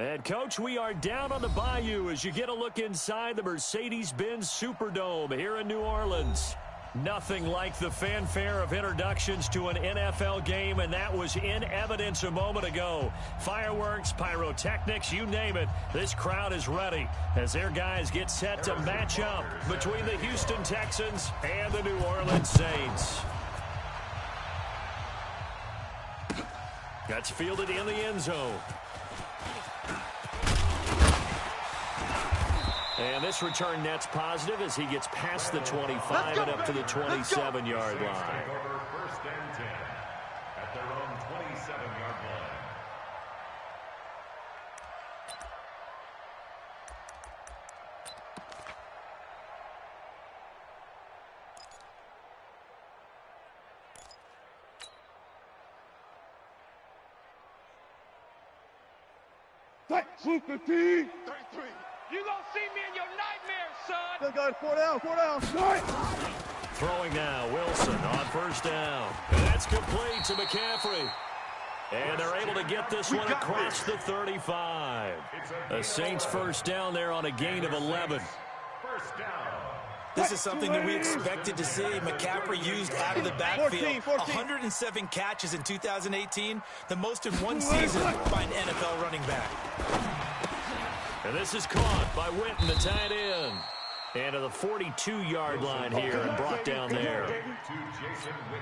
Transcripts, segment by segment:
And, Coach, we are down on the bayou as you get a look inside the Mercedes-Benz Superdome here in New Orleans. Nothing like the fanfare of introductions to an NFL game, and that was in evidence a moment ago. Fireworks, pyrotechnics, you name it. This crowd is ready as their guys get set to match up between the Houston Texans and the New Orleans Saints. That's fielded in the end zone. And this return net's positive as he gets past the 25 and up to the 27-yard line. First and 10 at their own 27-yard line. Move 15. 33. You gonna see me in your nightmares, son. Still got 4 down, 4 down. Throwing now, Wilson on first down. And that's complete to McCaffrey. And they're able to get this one across the 35. The Saints first down there on a gain of 11. First down. This is something that we expected to see. McCaffrey used out of the backfield. 14. 107 catches in 2018, the most in one season by an NFL running back. And this is caught by Witten, the tight end. And to the 42-yard line here and brought down there.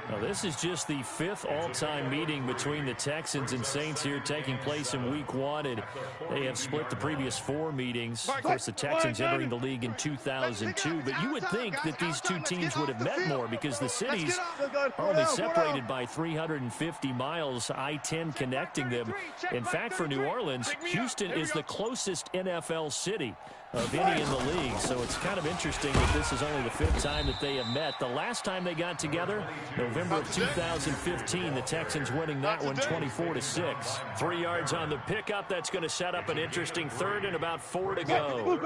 Now, this is just the 5th all-time meeting between the Texans and Saints here taking place in Week 1. And they have split the previous 4 meetings. Of course, the Texans entering the league in 2002. But you would think that these two teams would have met more because the cities are only separated by 350 miles, I-10 connecting them. In fact, for New Orleans, Houston is the closest NFL city of any in the league. So it's kind of interesting that this is only the 5th time that they have met. The last time they got together, November of 2015, the Texans winning that one 24-6. 3 yards on the pickup. That's going to set up an interesting 3rd and about 4 to go.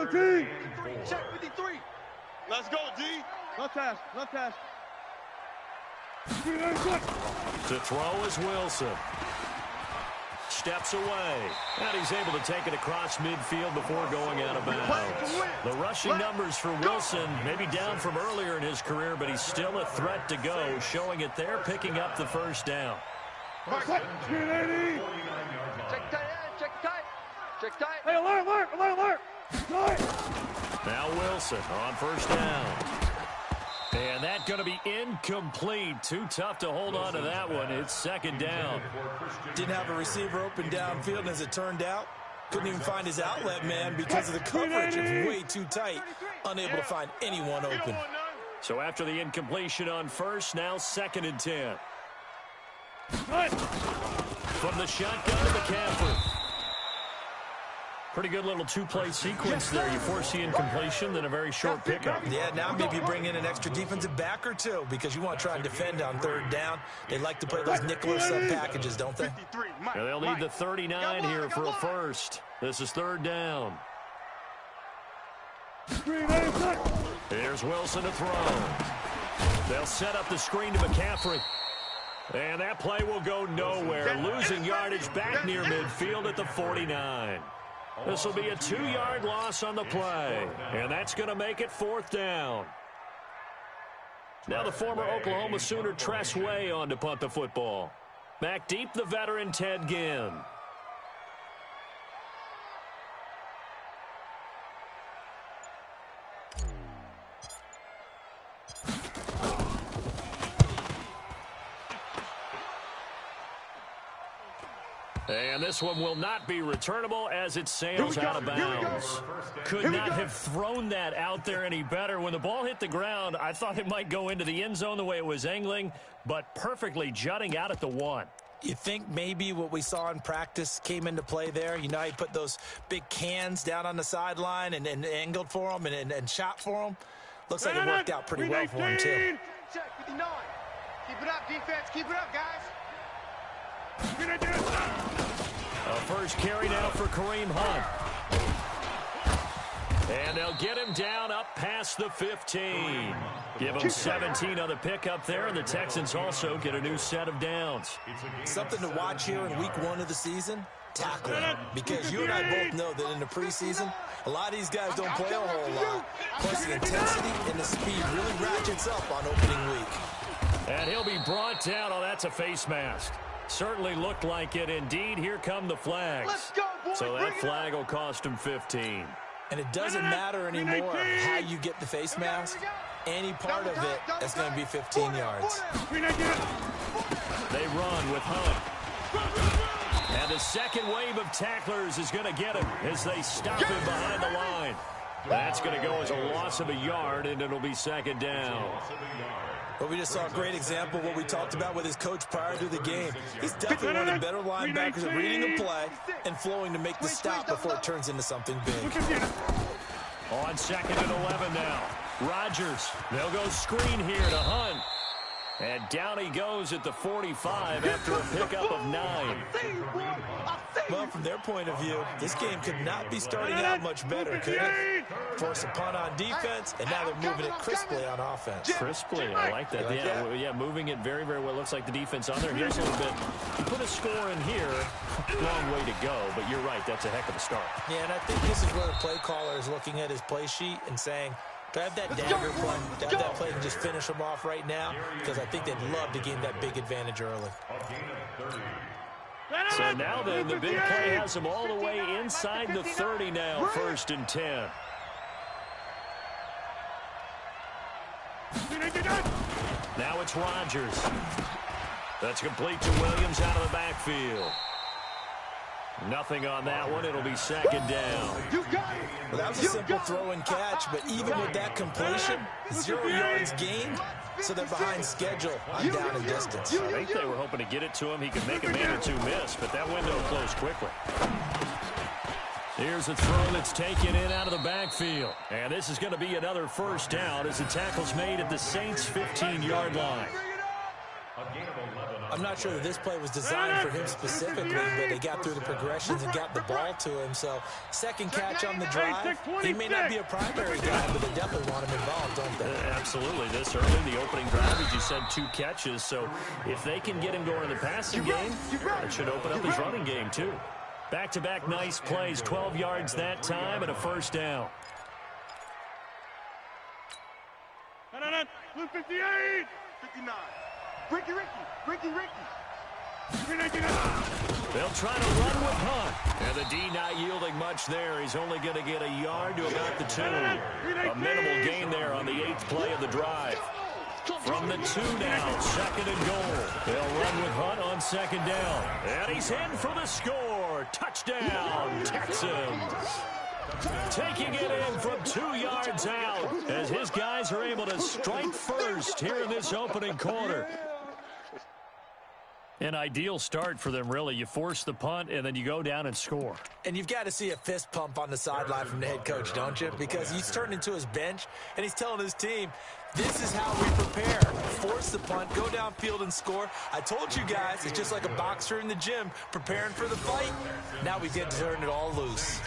Check 53. Let's go, D. Left pass, left pass. To throw is Wilson. Steps away, and he's able to take it across midfield before going out of bounds. The rushing numbers for Wilson maybe down from earlier in his career, but he's still a threat to go, showing it there, picking up the first down. Check tight, check tight, check tight. Hey, alert. Now Wilson on first down. And that's going to be incomplete. Too tough to hold on to that one. It's 2nd down. Didn't have a receiver open downfield, and as it turned out, couldn't even find his outlet man because of the coverage. It was way too tight, unable to find anyone open. So after the incompletion on first, now 2nd and 10. From the shotgun to McCaffrey. Pretty good little 2-play sequence there. You force the incompletion, then a very short pickup. Yeah, now maybe bring in an extra defensive back or two because you want to try and defend on 3rd down. They like to play those nickel or sub packages, don't they? Yeah, they'll need the 39 here for a first. This is 3rd down. Here's Wilson to throw. They'll set up the screen to McCaffrey. And that play will go nowhere. Losing yardage back near midfield at the 49. This will be a 2-yard loss on the play. And that's going to make it 4th down. Now the former Oklahoma Sooner Tress Way on to punt the football. Back deep, the veteran Ted Ginn. And this one will not be returnable as it sails out of bounds. Could not have thrown that out there any better. When the ball hit the ground, I thought it might go into the end zone the way it was angling, but perfectly jutting out at the 1. You think maybe what we saw in practice came into play there? You know, he put those big cans down on the sideline and angled for them and shot for them. Looks like it worked out pretty well for him, too. Check 59. Keep it up, defense. Keep it up, guys. A first carry now for Kareem Hunt. And they'll get him down up past the 15. Give him 17 on the pickup there, and the Texans also get a new set of downs. Something to watch here in week 1 of the season. tackling. Because you and I both know that in the preseason, a lot of these guys don't play a whole lot. Plus, the intensity and the speed really ratchets up on opening week. And he'll be brought down. Oh, that's a face mask. Certainly looked like it. Indeed, here come the flags. Let's go, boys. So that flag will cost him 15. And it doesn't matter anymore how you get the face mask. Any part of it is going to be 15 yards. They run with Hunt. And the second wave of tacklers is going to get him as they stop him behind the line. That's going to go as a loss of a yard, and it'll be second down. But we just saw a great example of what we talked about with his coach prior to the game. He's definitely one of the better linebackers at reading the play and flowing to make the stop before it turns into something big. On second and 11 now. Rodgers, they'll go screen here to Hunt. And down he goes at the 45 after a pickup of 9. Well, from their point of view, this game could not be starting out much better, could it? Force a punt on defense, and now they're moving it crisply on offense. Crisply, I like that. Yeah, moving it very, very well. Looks like the defense on there. Here's a little bit. You put a score in here, long way to go, but you're right, that's a heck of a start. Yeah, and I think this is where the play caller is looking at his play sheet and saying, do I have that dagger play? Do I have that play and just finish them off right now? Because I think they'd love to gain that big advantage early. So now then, the big play has them all the way inside the 30 now, 1st and 10. Now it's Rodgers. That's complete to Williams out of the backfield. Nothing on that one. It'll be second down. Well, that was a simple throw and catch, but even with that completion, 0 yards gained, so they're behind schedule on down and distance. I think they were hoping to get it to him. He could make a man or two miss, but that window closed quickly. Here's a throw that's taken in out of the backfield. And this is going to be another first down as the tackle's made at the Saints' 15-yard line. I'm not sure that this play was designed for him specifically, but they got through the progressions and got the ball to him. So, second catch on the drive. He may not be a primary guy, but they definitely want him involved, don't they? Absolutely. This early, the opening drive, as you said, 2 catches. So, if they can get him going in the passing game, it should open up his running game, too. Back-to-back nice plays, 12 yards that time, and a first down. Blue 58. 59. Ricky. They'll try to run with Hunt. And the D not yielding much there. He's only going to get a yard to about the 2. A minimal gain there on the 8th play of the drive. From the 2 now, second and goal. They'll run with Hunt on second down. And he's in for the score. Touchdown, Texans. Taking it in from 2 yards out as his guys are able to strike first here in this opening quarter. An ideal start for them, really. You force the punt, and then you go down and score. And you've got to see a fist pump on the sideline from the head coach, don't you? Because he's turned into his bench, and he's telling his team, this is how we prepare. Force the punt, go downfield and score. I told you guys, it's just like a boxer in the gym preparing for the fight. Now we get to turn it all loose.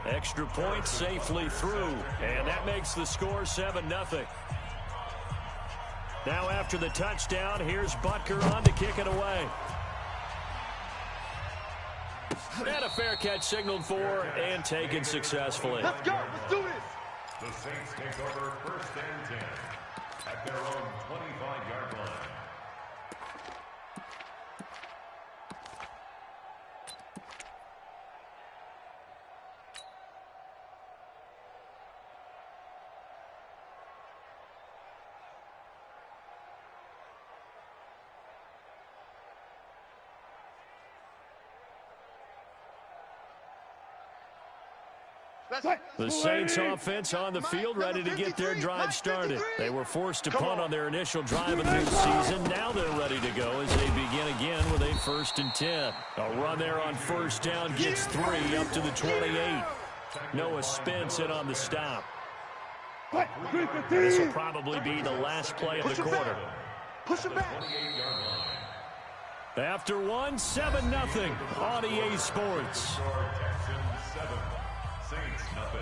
Extra point safely through, and that makes the score 7-0. Now after the touchdown, here's Butker on to kick it away. And a fair catch signaled for and taken successfully. Let's go. Let's do this. The Saints take over 1st and 10 at their own 25-yard line. The Saints offense on the field, ready to get their drive started. They were forced to punt on their initial drive of the new season. Now they're ready to go as they begin again with a 1st and 10. A run there on first down gets 3 up to the 28. Noah Spence in on the stop. This will probably be the last play of the quarter. Push him back. After 1, 7-0 on EA Sports. Texans 7, Saints nothing.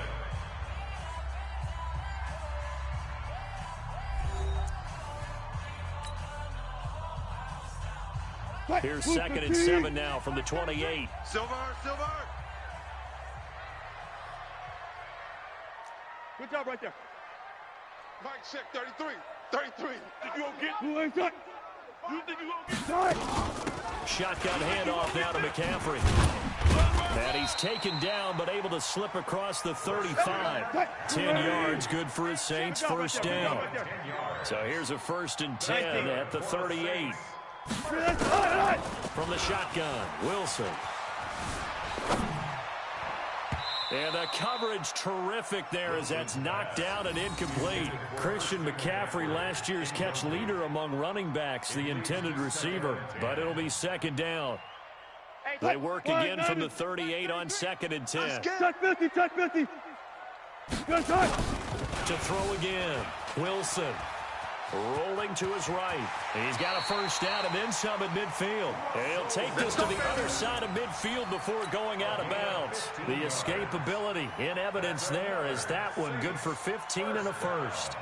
Here's 2nd and 7 now from the 28. Silver. Good job right there. Mike, check 33. 33. Think you gonna get? Who ain't that? You think you gonna get? Shotgun handoff now to McCaffrey. And he's taken down, but able to slip across the 35. 10 yards, good for his Saints, first down. So here's a 1st and 10 at the 38. From the shotgun, Wilson. And the coverage terrific there as that's knocked down and incomplete. Christian McCaffrey, last year's catch leader among running backs, the intended receiver. But it'll be 2nd down. They work again from the 38 on 2nd and 10. Check 50, check 50. Good time. To throw again, Wilson. Rolling to his right. He's got a first down and then some at midfield. And he'll take this to the other side of midfield before going out of bounds. The escapability in evidence there as that one good for 15 and a first.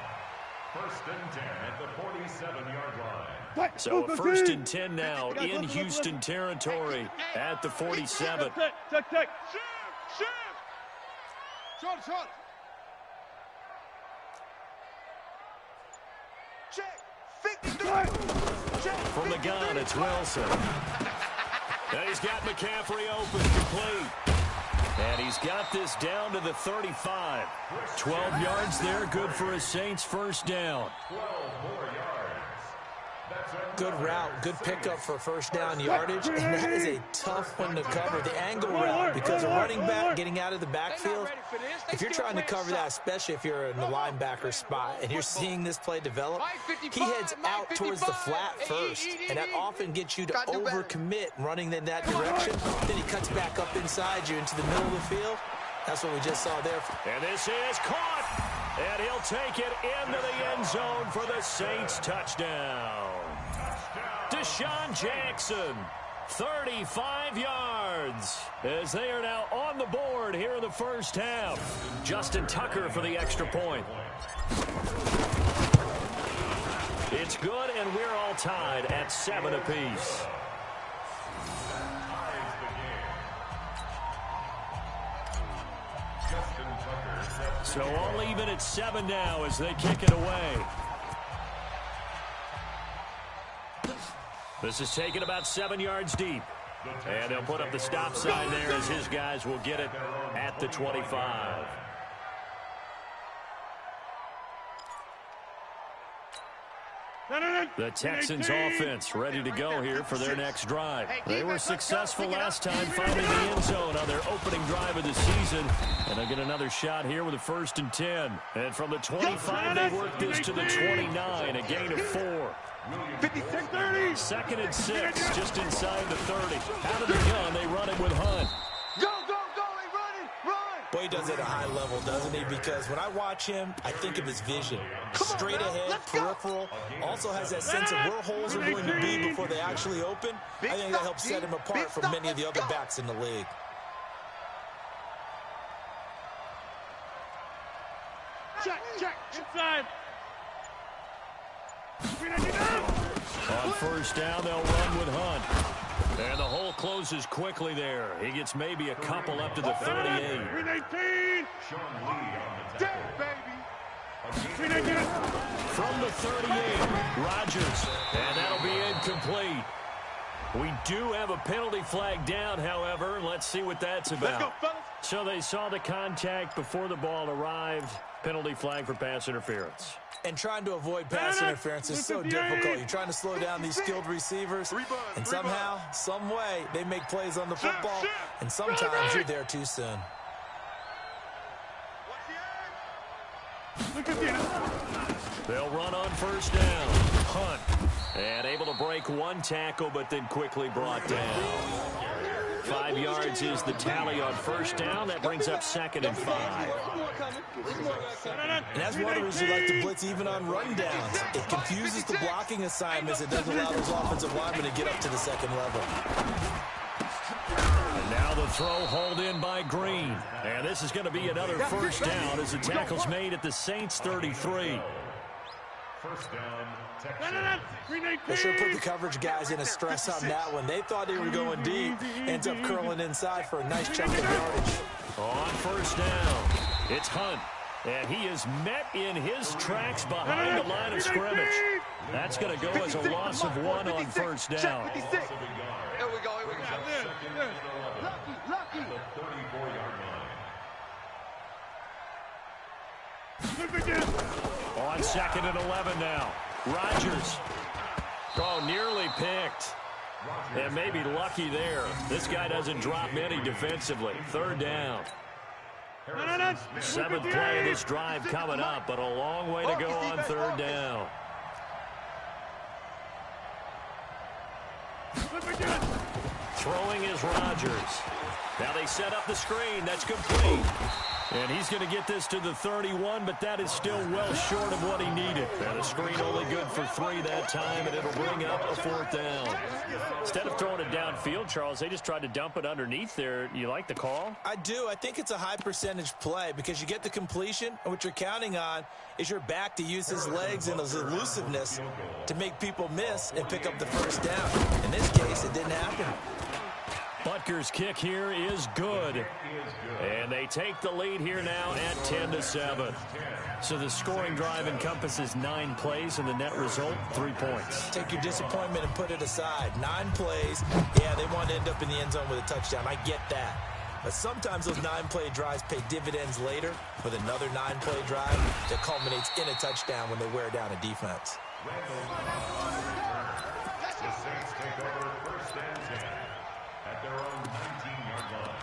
1st and 10 at the 47-yard line. So a 1st and 10 now in Houston territory at the 47. Check. Shift. Short. Check. 53. Check. From the gun, it's Wilson. And he's got McCaffrey open, complete. And he's got this down to the 35. 12 yards there, good for his Saints, first down. 12 more yards. Good route, good pickup for first down yardage, and that is a tough one to cover, the angle route, because a running back getting out of the backfield, if you're trying to cover that, especially if you're in the linebacker spot and you're seeing this play develop, he heads out towards the flat first, and that often gets you to overcommit running in that direction. Then he cuts back up inside you into the middle of the field. That's what we just saw there. And this is caught, and he'll take it into the end zone for the Saints touchdown. Deshaun Jackson, 35 yards, as they are now on the board here in the first half. Justin Tucker for the extra point. It's good, and we're all tied at 7 apiece. So all even at 7 now as they kick it away. This is taken about 7 yards deep. And they'll put up the stop sign there as his guys will get it at the 25. The Texans offense ready to go here for their next drive. They were successful last time finding the end zone on their opening drive of the season. And they'll get another shot here with a 1st and 10. And from the 25, they work this to the 29, a gain of 4. 56-30. 2nd and 6, just inside the 30. Out of the gun, they run it with Hunt. Go, they run. Boy, he does it at a high level, doesn't he? Because when I watch him, I think of his vision. Straight ahead, peripheral. Also has that sense of where holes are going to be before they actually open. I think that helps set him apart from many of the other backs in the league. Check. Inside. On first down, they'll run with Hunt. And the hole closes quickly there. He gets maybe a couple up to the 38. 319. Sean Lee on the tackle. 319. From the 38, Rodgers. And that'll be incomplete. We do have a penalty flag down, however. Let's see what that's about. Let's go, fellas. So they saw the contact before the ball arrived. Penalty flag for pass interference. And trying to avoid pass interference is so difficult. You're trying to slow down these skilled receivers, and somehow, some way, they make plays on the football, and sometimes you're there too soon. They'll run on first down. Hunt. And able to break one tackle, but then quickly brought down. 5 yards is the tally on first down. That brings up 2nd and 5. And that's one of the reasons you like to blitz even on rundowns. It confuses the blocking assignments. It doesn't allow those offensive linemen to get up to the second level. And now the throw hauled in by Green. And this is going to be another first down as the tackle's made at the Saints 33. First down, Texans. They should put the coverage guys in a stress on that one. They thought they were going deep. Ends up curling inside for a nice chunk of yardage. On first down, it's Hunt. And he is met in his tracks behind the line of scrimmage. That's going to go as a loss of 1 on first down. Here we go. Lucky. The 34-yard line. On 2nd and 11 now. Rodgers. Oh, nearly picked. And maybe lucky there. This guy doesn't drop many defensively. 3rd down. 7th play of this drive coming up, but a long way to go on 3rd down. Throwing is Rodgers. Now they set up the screen. That's complete. And he's going to get this to the 31, but that is still well short of what he needed. And a screen only good for 3 that time, and it'll bring up a 4th down. Instead of throwing it downfield, Charles, they just tried to dump it underneath there. You like the call? I do. I think it's a high percentage play because you get the completion, and what you're counting on is your back to use his legs and his elusiveness to make people miss and pick up the 1st down. In this case, it didn't happen. Butker's kick here is good. And they take the lead here now at 10-7. So the scoring drive encompasses 9 plays, and the net result, 3 points. Take your disappointment and put it aside. 9 plays. Yeah, they want to end up in the end zone with a touchdown. I get that. But sometimes those 9-play drives pay dividends later with another 9-play drive that culminates in a touchdown when they wear down a defense. The Saints take over 1st and 10 at their own 19-yard line.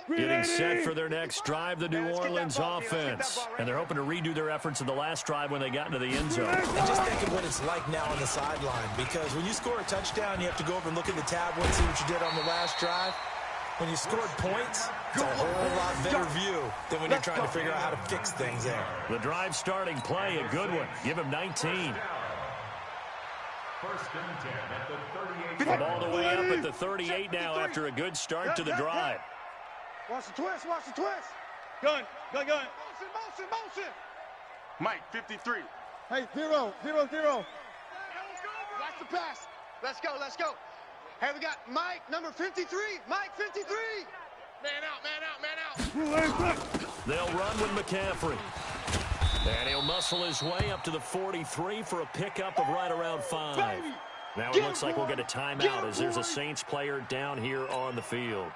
Getting set for their next drive, the New Orleans offense. And they're hoping to redo their efforts in the last drive when they got into the end zone. And just think of what it's like now on the sideline, because when you score a touchdown, you have to go over and look at the tablet and see what you did on the last drive. When you scored points, it's a whole lot better view than when you're trying to figure out how to fix things there. The drive starting play, a good one. Give him 19. 1st and 10 at the 38. From all the way up at the 38 now after a good start to the drive. Watch the twist. Gun. Motion. Mike, 53. Hey, 0. Watch the pass. Let's go. Hey, we got Mike, number 53. Mike, 53. Man out. They'll run with McCaffrey. And he'll muscle his way up to the 43 for a pickup of right around 5. Now it looks like we'll get a timeout as there's a Saints player down here on the field.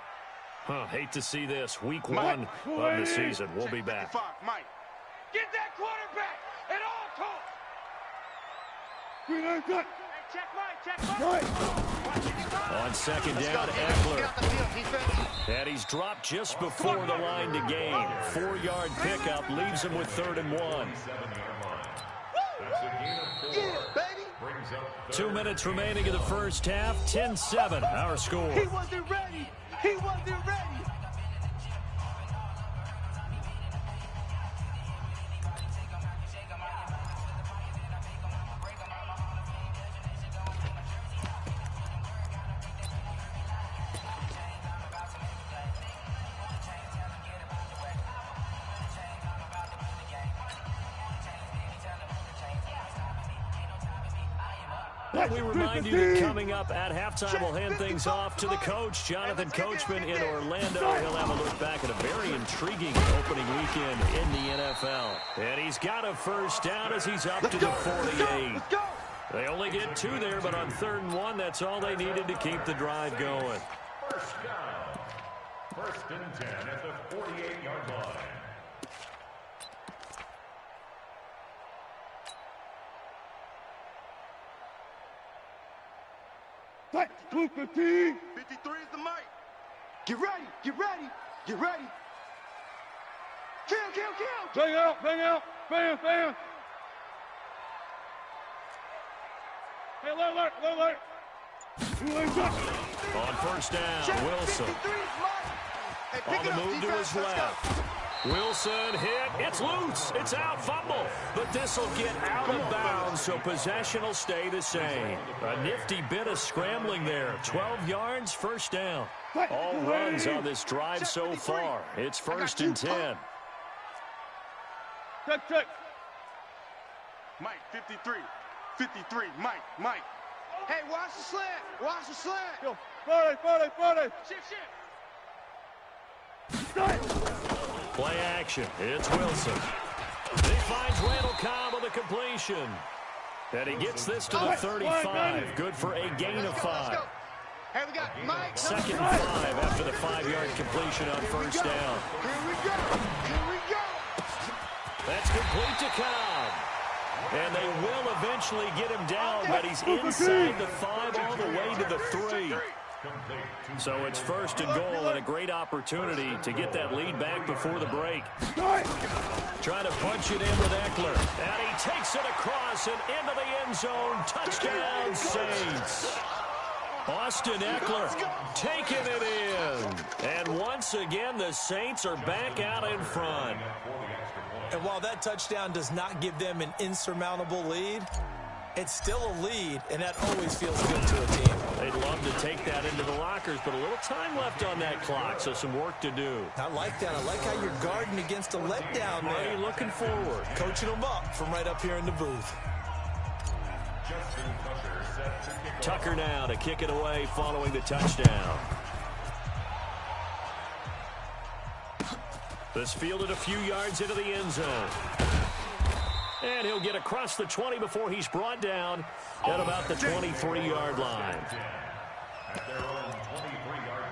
Hate to see this. Week 1 of the season. We'll be back. Mike. Get that quarterback at all costs. Check Mike. On 2nd down, Eckler. And he's dropped just before the line to gain. 4-yard pickup leaves him with 3rd and 1. That's a gain of 4. Brings up 2 minutes remaining in the first half. 10-7, our score. He wasn't ready. We remind you that coming up at halftime, we'll hand things off to the coach, Jonathan Coachman in Orlando. He'll have a look back at a very intriguing opening weekend in the NFL. And he's got a 1st down as he's up to the 48. They only get 2 there, but on 3rd and 1, that's all they needed to keep the drive going. 1st down. 1st and 10 at the 48-yard line. Blue 15. 53 is the mic. Get ready. Kill. Bang out. Bam. Hey, alert. On 1st down, Wilson. Hey, On the move to his left. Wilson hit. It's loose. It's out. Fumble. But this will get out of bounds, so possession will stay the same. A nifty bit of scrambling there. 12 yards, first down. All runs on this drive so far. It's 1st and 10. Check. Mike, 53. 53. Mike. Hey, watch the slant. Watch the slant. Yo, 40. Shift. Play action. It's Wilson. He finds Randall Cobb with a completion. And he gets this to the 35. Good for a gain of 5. Hey, we got Mike. 2nd and 5 after the 5-yard completion on first down. Here we go. That's complete to Cobb. And they will eventually get him down, but he's inside the 5 all the way to the 3. So it's 1st and goal and a great opportunity to get that lead back before the break. Trying to punch it in with Eckler. And he takes it across and into the end zone. Touchdown, Saints. Austin Eckler taking it in. And once again, the Saints are back out in front. And while that touchdown does not give them an insurmountable lead, it's still a lead, and that always feels good to a team. They'd love to take that into the lockers, but a little time left on that clock, so some work to do. I like that. I like how you're guarding against a letdown there. Hey, looking forward. Coaching them up from right up here in the booth. Tucker now to kick it away following the touchdown. This fielded a few yards into the end zone. And he'll get across the 20 before he's brought down at about the 23-yard line. At their own 23-yard line.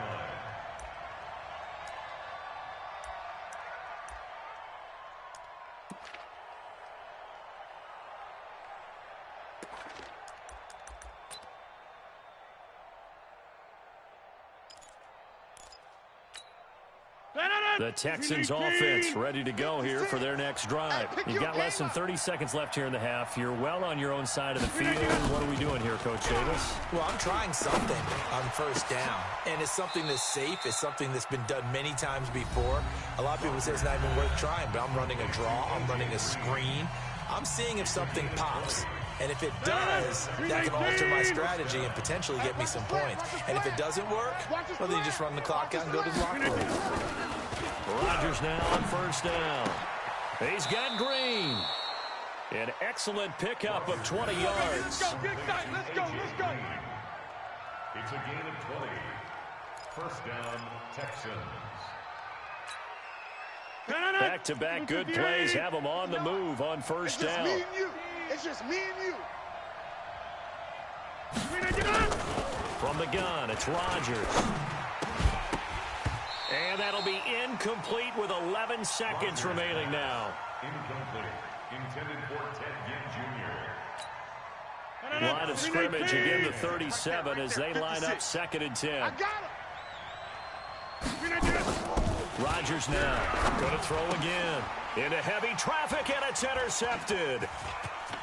The Texans offense ready to go here for their next drive. You've got less than 30 seconds left here in the half. You're well on your own side of the field. What are we doing here, Coach Davis? Well, I'm trying something on first down, and it's something that's safe. It's something that's been done many times before. A lot of people say it's not even worth trying, but I'm running a draw. I'm running a screen. I'm seeing if something pops. And if it does, that can alter my strategy and potentially get me some points. And if it doesn't work, well, then you just run the clock out and go to the locker room. Rodgers now on first down. He's got Green. An excellent pickup of 20 yards. Let's go. It's a gain of 20. First down, Texans. Back-to-back good plays have them on the move on first down. It's just me and you. From the gun, it's Rodgers. And that'll be incomplete with 11 seconds remaining now. Incomplete. Intended for Ted Ginn Jr. Line of scrimmage again to 37 as they line up 2nd and 10. I got him. Rodgers now going to throw again. Into heavy traffic, and it's intercepted.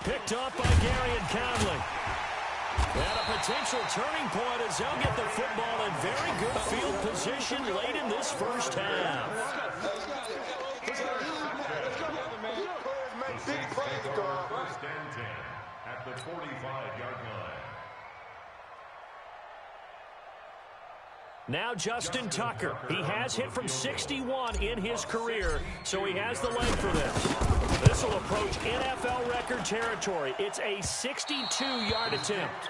Picked up by Gary and Conley. And a potential turning point as they'll get the football in very good field position late in this first half. First and 10 at the 45-yard line. Now Justin Tucker. He has hit from 61 in his career, so he has the leg for this. This will approach NFL record territory. It's a 62-yard attempt.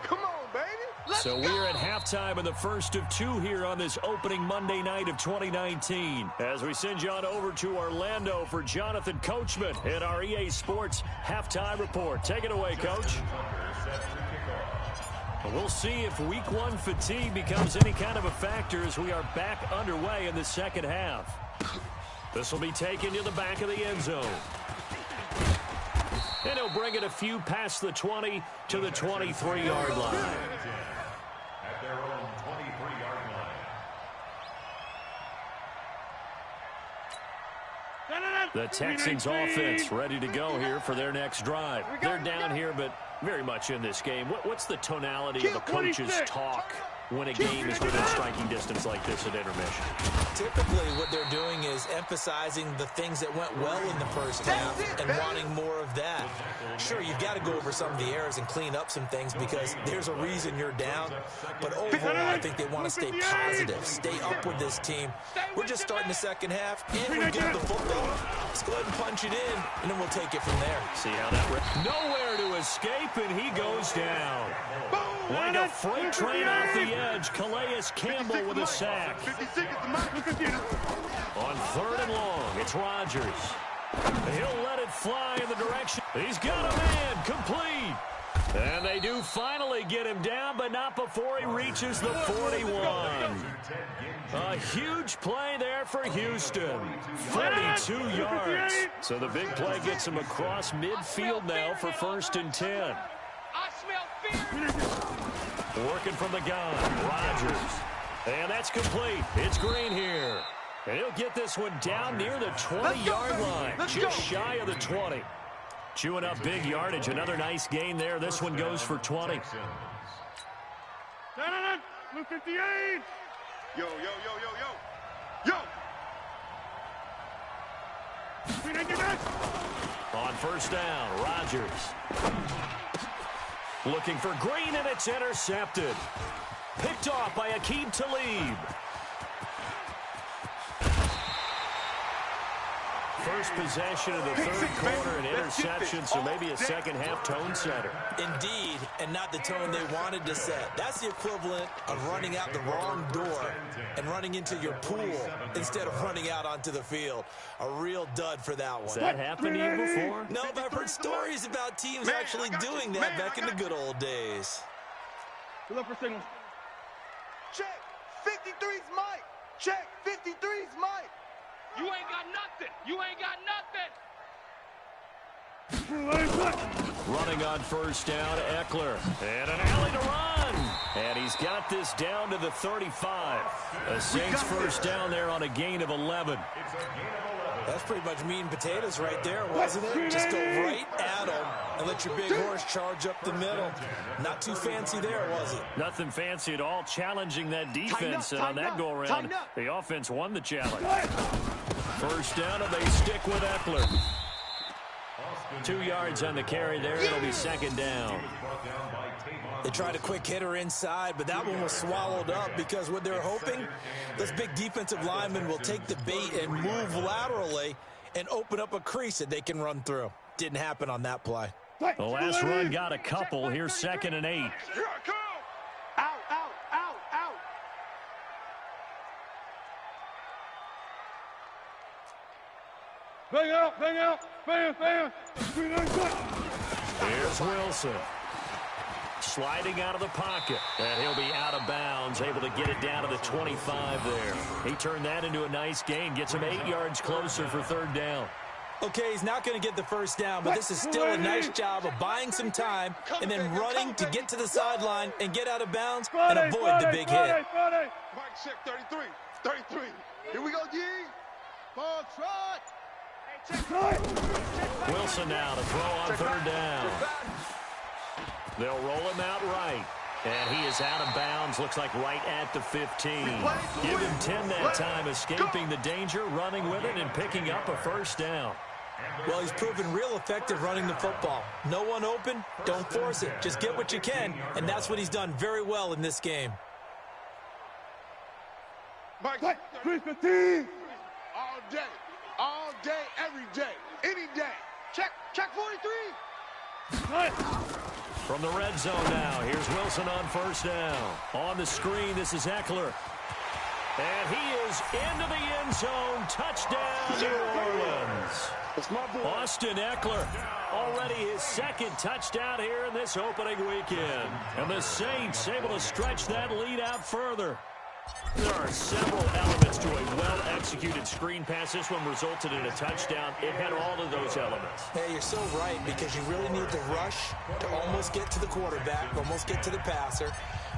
Come on, baby. Let's So go. we're at halftime in the first of 2 here on this opening Monday night of 2019. As we send you on over to Orlando for Jonathan Coachman in our EA Sports Halftime Report. Take it away, Coach. We'll see if week 1 fatigue becomes any kind of a factor as we are back underway in the second half. This will be taken to the back of the end zone. And he'll bring it a few past the 20 to the 23-yard line. At their own 23-yard line. The Texans offense ready to go here for their next drive. They're down here, but very much in this game. What's the tonality of the coach's talk when a game is within striking distance like this at intermission. Typically, what they're doing is emphasizing the things that went well in the first half and wanting more of that. Sure, you've got to go over some of the errors and clean up some things because there's a reason you're down. But overall, I think they want to stay positive, stay up with this team. We're just starting the second half, and we get the football. Let's go ahead and punch it in, and then we'll take it from there. See how that... Nowhere to escape, and he goes down. Like a freight train off the edge, Calais Campbell with a sack. On 3rd and long, it's Rodgers. He'll let it fly in the direction. He's got a man, complete. And they do finally get him down, but not before he reaches the 41. A huge play there for Houston. 42 yards. So the big play gets him across midfield now for 1st and 10. Working from the gun, Rodgers. And that's complete. It's Green here. And he'll get this one down near the 20-yard line. Just shy of the 20. Chewing up big yardage. Another nice gain there. This one goes for 20. Blue 58. Yo, yo, yo, yo, yo. On 1st down, Rodgers. Looking for Green, and it's intercepted. Picked off by Aqib Talib. First possession of the 3rd quarter, an interception, so maybe a second-half tone setter. Indeed, and not the tone they wanted to set. That's the equivalent of running out the wrong door and running into your pool instead of running out onto the field. A real dud for that one. Has that happened to you before? No, but I've heard stories about teams actually doing that back in the good old days. Look for signals. Check. 53's Mike. Check. 53's Mike. You ain't got nothing. You ain't got nothing. Running on 1st down, Eckler. And an alley to run. And he's got this down to the 35. A Saints 1st down there on a gain of 11. That's pretty much meat and potatoes right there, wasn't it? Just go right at them and let your big horse charge up the middle. Not too fancy there, was it? Nothing fancy at all, challenging that defense. And on that go-around, the offense won the challenge. 1st down, and they stick with Eckler. 2 yards on the carry there. It'll be 2nd down. They tried a quick hitter inside, but that one was swallowed up because what they're hoping, those big defensive linemen will take the bait and move laterally and open up a crease that they can run through. Didn't happen on that play. The last run got a couple. Here's 2nd and 8. Here I come. Out, out, out, out. Bang out, bang out, bang, bang. Here's Wilson. Sliding out of the pocket. And he'll be out of bounds, able to get it down to the 25 there. He turned that into a nice gain. Gets him 8 yards closer for 3rd down. Okay, he's not going to get the 1st down, but this is still a nice job of buying some time and then running to get to the sideline and get out of bounds and avoid the big hit. Mike, check 33. 33. Here we go, D. Ball trot. Wilson now to throw on 3rd down. They'll roll him out right. And he is out of bounds, looks like right at the 15. Give him 10 that time, escaping the danger, running with it, and picking up a 1st down. Well, he's proven real effective running the football. No one open, don't force it. Just get what you can, and that's what he's done very well in this game. Mike, 315. all day, every day, any day. Check 43. From the red zone now, here's Wilson on 1st down. On the screen, this is Eckler. And he is into the end zone. Touchdown, New Orleans. Austin Eckler, already his 2nd touchdown here in this opening weekend. And the Saints able to stretch that lead out further. There are several elements to a well-executed screen pass. This one resulted in a touchdown. It had all of those elements. Hey, you're so right, because you really need the rush to almost get to the quarterback, almost get to the passer.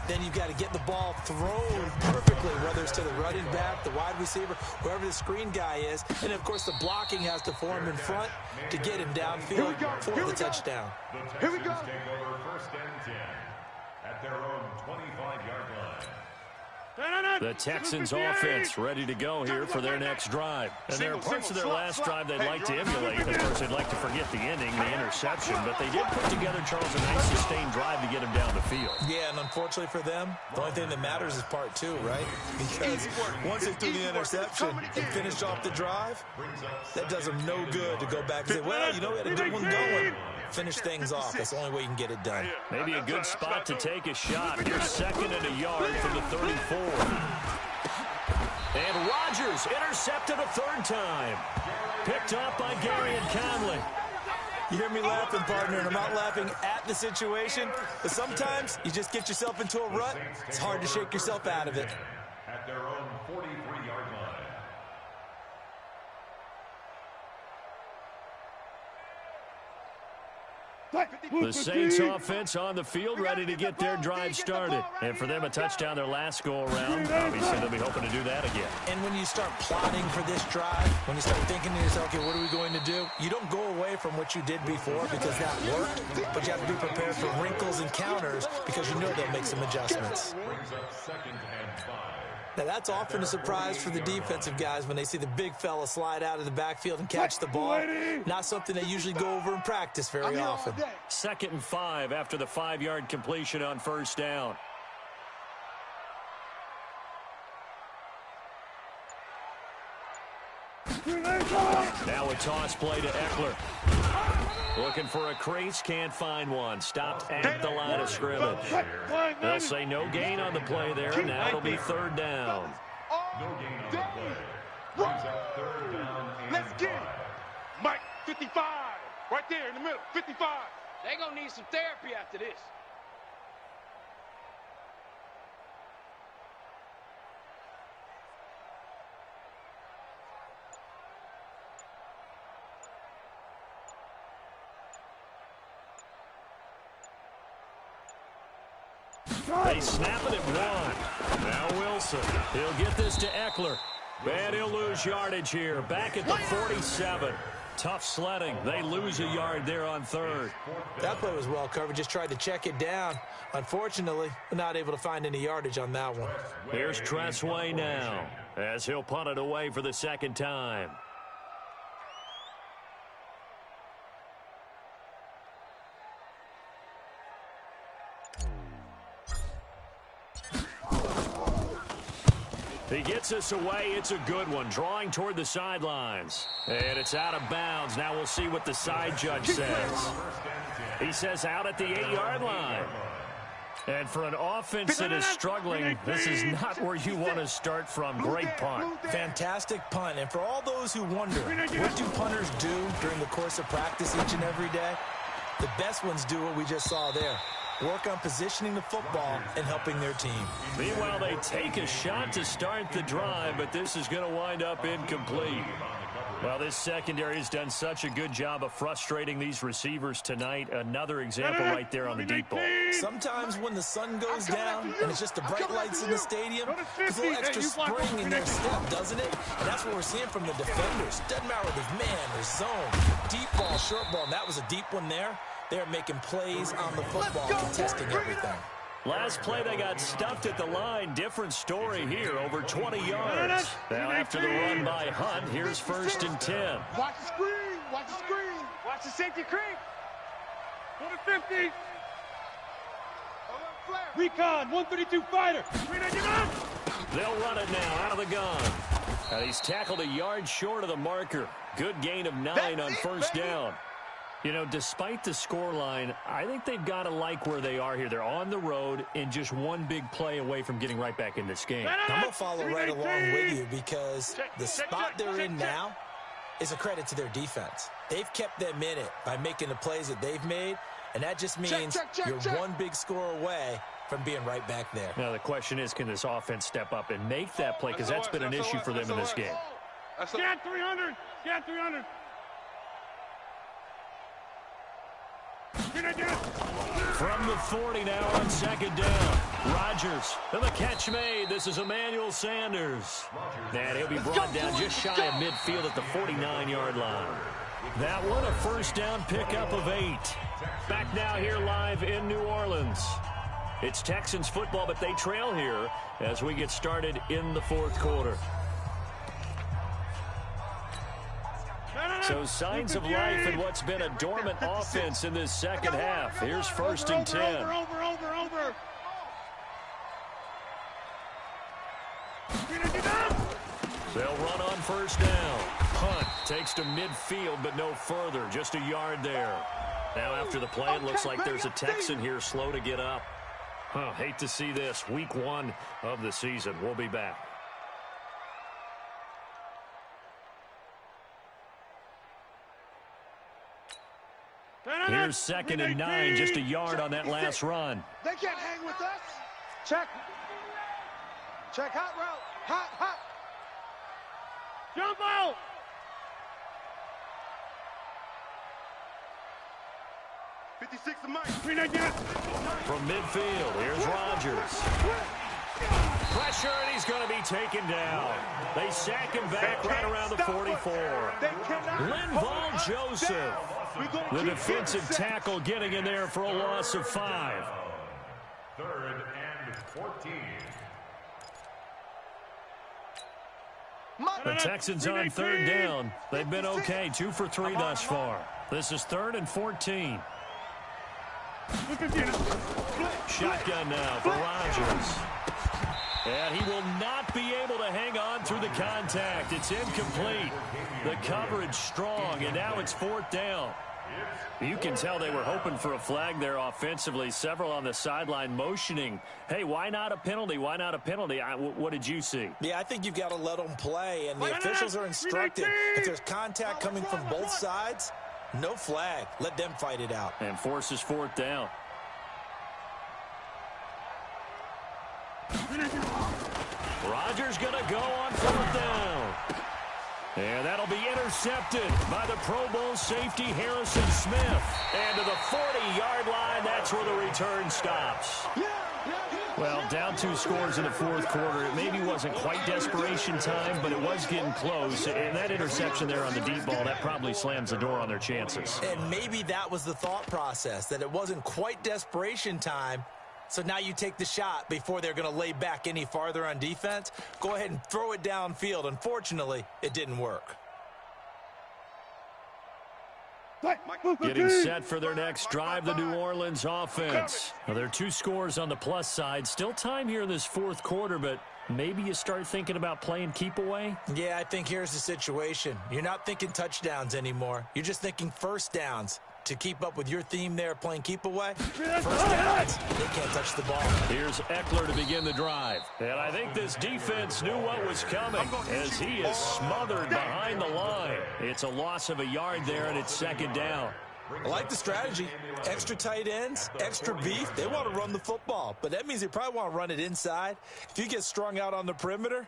Then you've got to get the ball thrown perfectly, whether it's to the running back, the wide receiver, whoever the screen guy is. And, of course, the blocking has to form in front to get him downfield for the touchdown. Here we go. Take over 1st and 10 at their own 25-yard line. The Texans offense ready to go here for their next drive. And there are parts of their last drive they'd like to emulate. Of course, they'd like to forget the ending, the interception, but they did put together, Charles, a nice sustained drive to get him down the field. Yeah, and unfortunately for them, the only thing that matters is part two, right? Because once they threw the interception and finished off the drive, that does them no good to go back and say, well, you know, we had a good one going. Finish things off. That's the only way you can get it done. Maybe a good spot to take a shot. Here's 2nd and a yard from the 34. And Rodgers intercepted a 3rd time. Picked up by Gary and Conley. You hear me laughing, partner, and I'm not laughing at the situation, but sometimes you just get yourself into a rut. It's hard to shake yourself out of it. At their own 43-yard line. The Saints offense on the field ready to get their drive started. And for them, a touchdown their last go-around. Obviously, they'll be hoping to do that again. And when you start plotting for this drive, when you start thinking to yourself, okay, what are we going to do? You don't go away from what you did before because that worked, but you have to be prepared for wrinkles and counters because you know they'll make some adjustments. Brings up 2nd and 5. Now, that's often a surprise for the defensive guys when they see the big fella slide out of the backfield and catch the ball. Not something they usually go over in practice very often. 2nd and 5 after the 5-yard completion on 1st down. Now a toss play to Eckler. Looking for a crease, can't find one. Stopped at the line of scrimmage. They'll say no gain on the play there. Now it'll be 3rd down. No gain on the play. Brings up 3rd down and Let's get it. 5. Mike, 55. Right there in the middle, 55. They're going to need some therapy after this. They snap it at 1. Now Wilson. He'll get this to Eckler. And he'll lose yardage here. Back at the 47. Tough sledding. They lose a yard there on 3rd. That play was well covered. Just tried to check it down. Unfortunately, not able to find any yardage on that one. Here's Tressway now as he'll punt it away for the 2nd time. He gets us away. It's a good one. Drawing toward the sidelines. And it's out of bounds. Now we'll see what the side judge says. He says out at the 8-yard line. And for an offense that is struggling, this is not where you want to start from. Great punt. Fantastic punt. And for all those who wonder, what do punters do during the course of practice each and every day? The best ones do what we just saw there. Work on positioning the football and helping their team. Meanwhile, they take a shot to start the drive, but this is going to wind up incomplete. Well, this secondary has done such a good job of frustrating these receivers tonight. Another example right there on the deep ball. Sometimes when the sun goes down and it's just the bright lights in the stadium, there's a little extra spring in their step, doesn't it? And that's what we're seeing from the defenders. Doesn't matter whether it's man or zone, deep ball, short ball, and that was a deep one there. They're making plays on the football, contesting everything. Last play, they got stuffed at the line. Different story here, over 20 yards. Now after the run by Hunt, here's 1st and 10. Watch the screen. Watch the screen. Watch the safety creep. Go to 50. Recon, 132 fighter. They'll run it now out of the gun. And he's tackled a yard short of the marker. Good gain of 9 on 1st down. You know, despite the scoreline, I think they've got to like where they are here. They're on the road and just one big play away from getting right back in this game. I'm going to follow right along with you because the spot they're in now is a credit to their defense. They've kept them in it by making the plays that they've made, and that just means you're one big score away from being right back there. Now, the question is, can this offense step up and make that play? Because that's been an issue for them in this game. Scan 300. Scan 300. From the 40 now on 2nd down. Rodgers, and the catch made. This is Emmanuel Sanders. And he'll be brought down just shy of midfield at the 49-yard line. That one, a 1st down pickup of 8. Back now here live in New Orleans. It's Texans football, but they trail here as we get started in the fourth quarter. So signs of life in what's been a dormant offense in this second half. Here's 1st and 10. Over. They'll run on 1st down. Punt takes to midfield, but no further. Just a yard there. Now after the play, it looks like there's a Texan here slow to get up. Hate to see this. Week 1 of the season. We'll be back. Here's 2nd and 9, just a yard on that last run. They can't hang with us. Check. Hot route. Hot. Jump out. From midfield, here's Rodgers. Pressure, and he's going to be taken down. They sack him back right around the 44. Linval Joseph, the defensive tackle, getting in there for a loss of 5. 3rd and 14. The Texans on 3rd down. They've been okay, 2 for 3 thus far. This is 3rd and 14. Shotgun now for Rodgers. And he will not be able to hang on through the contact. It's incomplete. The coverage strong, and now it's 4th down. You can tell they were hoping for a flag there offensively. Several on the sideline motioning, hey, why not a penalty? Why not a penalty? What did you see? Yeah, I think you've got to let them play, and the officials are instructed. If there's contact coming from both sides, no flag. Let them fight it out. And forces 4th down. Rodgers going to go on 4th down. And that'll be intercepted by the Pro Bowl safety Harrison Smith. And to the 40-yard line, that's where the return stops. Well, down 2 scores in the fourth quarter. It maybe wasn't quite desperation time, but it was getting close. And that interception there on the deep ball, that probably slams the door on their chances. And maybe that was the thought process, that it wasn't quite desperation time. So now you take the shot before they're going to lay back any farther on defense. Go ahead and throw it downfield. Unfortunately, it didn't work. Getting set for their next drive, the New Orleans offense. Now, there are 2 scores on the plus side. Still time here in this fourth quarter, but maybe you start thinking about playing keep away? Yeah, I think here's the situation. You're not thinking touchdowns anymore. You're just thinking 1st downs. To keep up with your theme there, playing keep away, 1st downs, they can't touch the ball. Here's Eckler to begin the drive. And I think this defense knew what was coming as he is smothered behind the line. It's a loss of a yard there, and it's 2nd down. I like the strategy. Extra tight ends, extra beef. They want to run the football, but that means they probably want to run it inside. If you get strung out on the perimeter,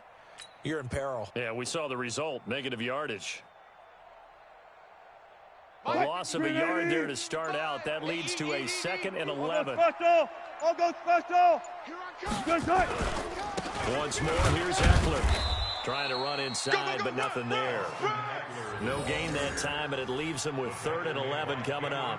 you're in peril. Yeah, we saw the result, negative yardage. A loss of a yard there to start out. That leads to a 2nd and 11. All go special. Once more, here's Eckler. Trying to run inside, but nothing there. No gain that time, and it leaves them with 3rd and 11 coming up.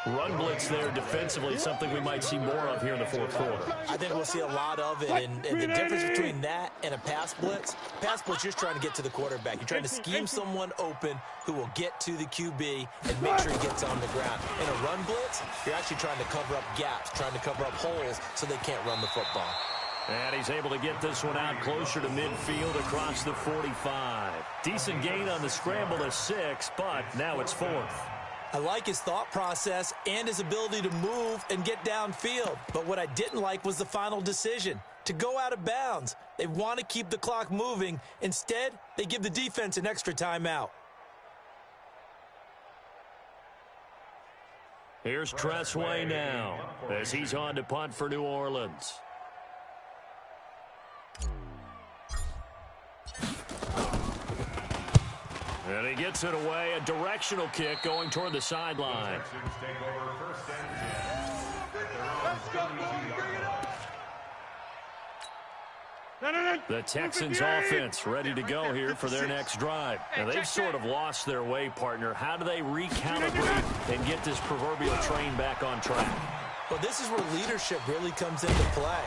Run blitz there defensively, something we might see more of here in the fourth quarter. I think we'll see a lot of it, and the difference between that and a pass blitz, you're just trying to get to the quarterback. You're trying to scheme someone open who will get to the QB and make sure he gets on the ground. In a run blitz, you're actually trying to cover up gaps, trying to cover up holes so they can't run the football. And he's able to get this one out closer to midfield across the 45. Decent gain on the scramble to 6, but now it's 4th. I like his thought process and his ability to move and get downfield. But what I didn't like was the final decision, to go out of bounds. They want to keep the clock moving. Instead, they give the defense an extra timeout. Here's Tressway now as he's on to punt for New Orleans. And he gets it away, a directional kick going toward the sideline. The Texans offense ready to go here for their next drive. Now they've sort of lost their way, partner. How do they recalibrate and get this proverbial train back on track? Well, this is where leadership really comes into play.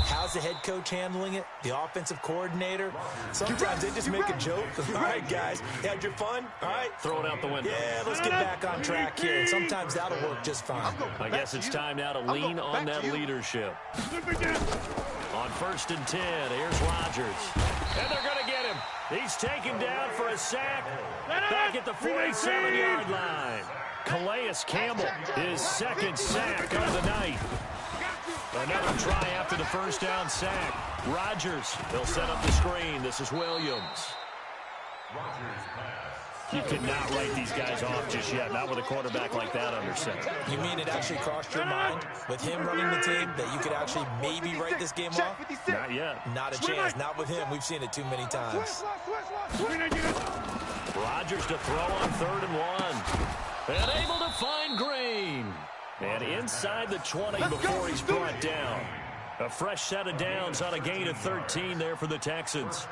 How's the head coach handling it? The offensive coordinator? Sometimes they just make a joke. All right, guys, had your fun? All right. Throw it out the window. Yeah, let's get back on track here. And sometimes that'll work just fine. I guess it's time now to lean on that leadership. On 1st and 10, here's Rodgers. And they're going to get him. He's taken down for a sack back at the 47-yard line. Calais Campbell, his second sack of the night. Another try after the first down sack. Rodgers, he'll set up the screen. This is Williams. You cannot write these guys off just yet, not with a quarterback like that under center. You mean it actually crossed your mind with him running the team that you could actually maybe write this game off? Not yet. Not a chance. Not with him. We've seen it too many times. Rodgers to throw on 3rd and 1. And able to find Green. And inside the 20 before he's brought down. A fresh set of downs on a gain of 13 there for the Texans.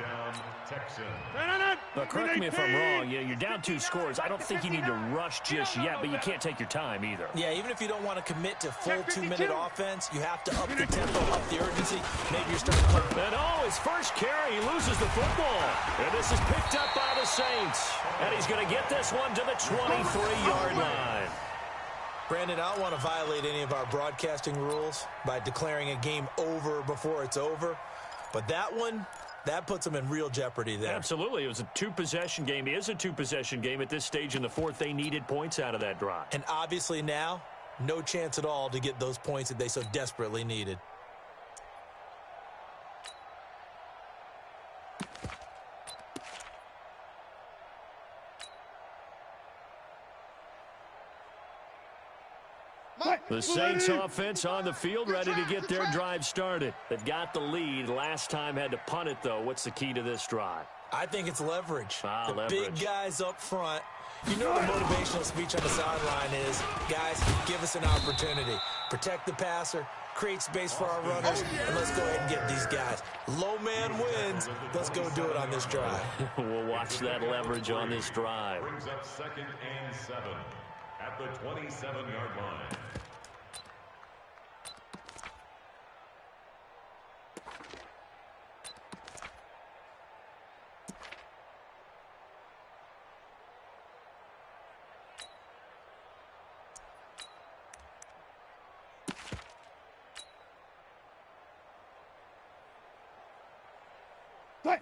But correct me if I'm wrong. Yeah, you're down 2 scores. I don't think you need to rush just yet, but you can't take your time either. Yeah, even if you don't want to commit to full 2-minute offense, you have to up the tempo, up the urgency. Maybe you're starting to... And his first carry, he loses the football. And this is picked up by the Saints. And he's going to get this one to the 23-yard line. Brandon, I don't want to violate any of our broadcasting rules by declaring a game over before it's over. But that one, that puts them in real jeopardy there. Absolutely. It was a 2-possession game. It is a 2-possession game at this stage in the 4th. They needed points out of that drive. And obviously now, no chance at all to get those points that they so desperately needed. The Saints offense on the field, ready to get their drive started. They've got the lead. Last time had to punt it, though. What's the key to this drive? I think it's leverage. Leverage. Big guys up front. You know the motivational speech on the sideline is, guys, give us an opportunity. Protect the passer, create space for our runners, and let's go ahead and get these guys. Low man wins. Let's go do it on this drive. We'll watch that leverage on this drive. Brings up 2nd and 7 at the 27-yard line.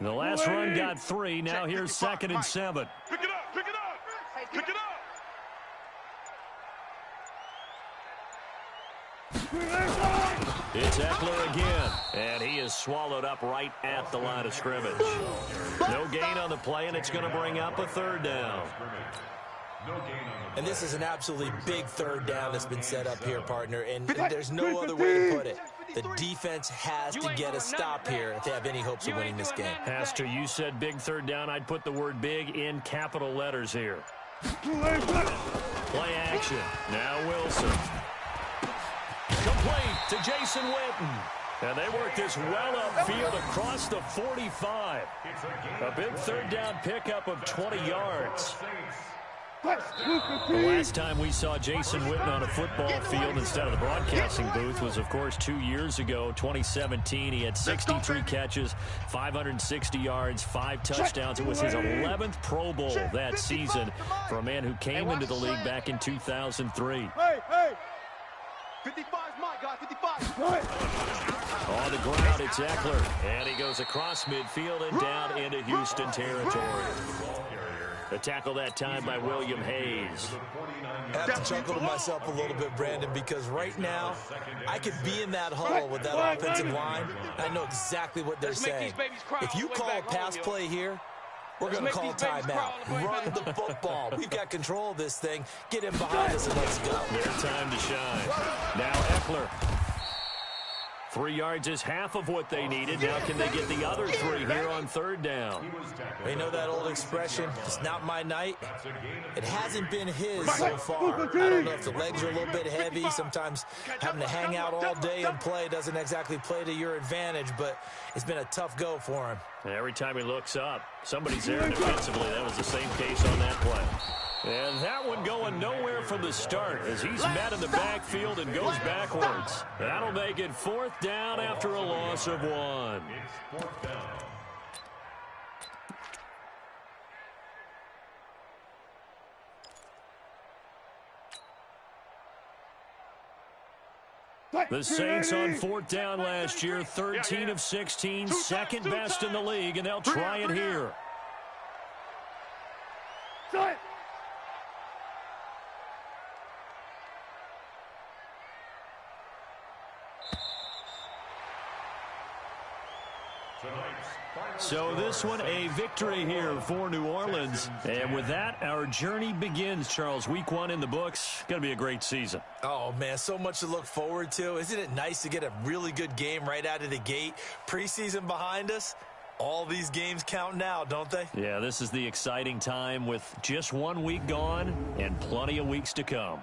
The last run got 3. Now here's 2nd and 7. Pick it up, pick it up, pick it up. It's Eckler again, and he is swallowed up right at the line of scrimmage. No gain on the play, and it's going to bring up a 3rd down. And this is an absolutely big 3rd down that's been set up here, partner, and there's no other way to put it. The defense has to get a stop here if they have any hopes of winning this game. Pastor, you said big 3rd down. I'd put the word big in capital letters here. Play action. Now Wilson. Complete to Jason Witten. And they work this well upfield across the 45. A big 3rd down pickup of 20 yards. The last time we saw Jason Witten on a football field instead of the broadcasting booth was, of course, 2 years ago, 2017. He had 63 catches, 560 yards, 5 touchdowns. It was his 11th Pro Bowl that season for a man who came into the league back in 2003. Hey! 55's my guy, 55. On the ground, it's Eckler. And he goes across midfield and down into Houston territory. The tackle that time by William Hayes. I have to chuckle to myself a little bit, Brandon, because right now I could be in that huddle with that offensive line. I know exactly what they're saying. If you call a pass play here, we're going to call timeout. Run the football. We've got control of this thing. Get him behind us and let's go. Their time to shine. Now Eckler. 3 yards is half of what they needed. Now can they get the other 3 here on 3rd down? You know that old expression, it's not my night? It hasn't been his so far. I don't know if the legs are a little bit heavy. Sometimes having to hang out all day and play doesn't exactly play to your advantage, but it's been a tough go for him. Every time he looks up, somebody's there defensively. That was the same case on that play. And that one going nowhere from the start as he's met in the backfield and goes backwards. That'll make it 4th down after a loss of 1. It's 4th down. The Saints on 4th down last year, 13 of 16, second best in the league, and they'll try it here. So this one a victory here for New Orleans. And with that, our journey begins, Charles. Week 1 in the books. Going to be a great season. Oh, man, so much to look forward to. Isn't it nice to get a really good game right out of the gate? Preseason behind us. All these games count now, don't they? Yeah, this is the exciting time with just 1 week gone and plenty of weeks to come.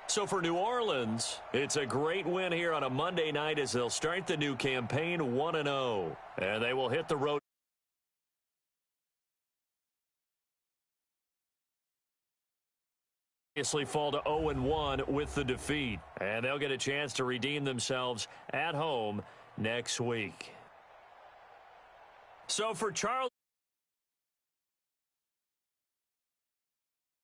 So for New Orleans, it's a great win here on a Monday night as they'll start the new campaign 1-0. And they will hit the road. Obviously fall to 0-1 with the defeat. And they'll get a chance to redeem themselves at home next week. So for Charles.